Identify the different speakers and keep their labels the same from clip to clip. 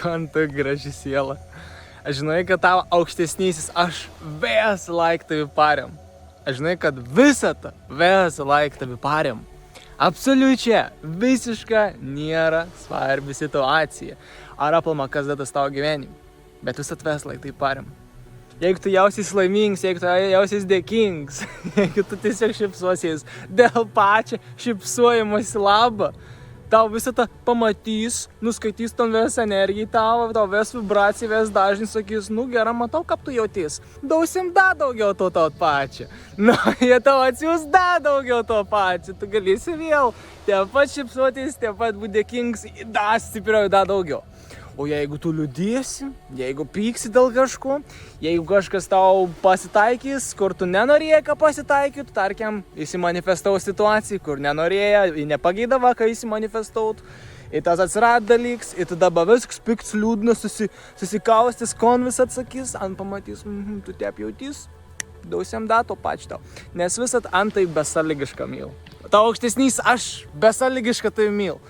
Speaker 1: kon tu graži siela. Aš žinai, kad tavo aukštesnysis aš visą laiką tavi parem. Aš žinai, kad visata visą laiką tavi parem. Absoliučiai visiška nėra svarbi situacija. Ar apalma, kas datas tavo gyvenime. Bet visat visą laiką tai parem. Jeigu tu jausies laimingas, jeigu tu jausies dėkingas, jeigu tu tiesiog šypsosies dėl pačią šypsojimosi labą, tau visą tą pamatys, nuskaitys ton vis energiją tau vis vibraciją, vis dažnį sakys, nu gera, matau, kaip tu jauties. Dausim da daugiau to pačią. Nu, jie tau atsiūs da daugiau to pačią. Tu galėsi vėl taip pat šypsotis, taip pat būti dėkingas, da stipriau, da daugiau. O jeigu tu liūdėsi, jeigu pyksi dėl kažko, jeigu kažkas tau pasitaikys, kur tu nenorėjai, kad pasitaikytų, tarkim, įsimanifestavo situaciją, kur nenorėjai, nepageidavo, kad įsimanifestautų, ir tas atsirado dalyks, ir tada viskas pikts, liūdnas, susikaustis, kon vis atsakys, ant pamatys, tu taip jautys, dausiam da to pačiu tau. Nes visat antai besąlygišką myl. Tau aukštesnys aš besąlygišką tai myl.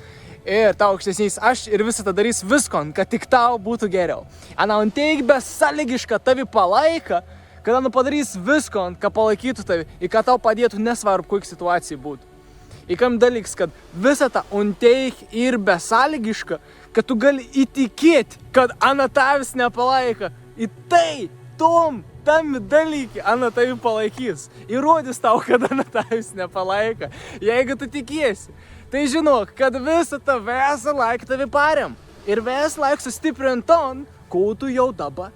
Speaker 1: Ir tau aukštesnys aš ir visą tą darys viskon, kad tik tau būtų geriau. Ana teik besąlygišką tavi palaika, kad ana padarys viskon, kad palaikytų tavi ir kad tau padėtų nesvarbu, kokia situacija būtų. Ir kam dalyks, kad visą tą teik ir besąlygišką, kad tu gali įtikėti, kad ana tavis nepalaika. Ir tai, tam dalykai ana tavi palaikys. Įrodys tau, kad ana tavis nepalaika. Jeigu tu tikėsi, tai žinok, kad visą tą visą laiką tavi parem. Ir visą laiką sustiprint ton, ko tu jau dabar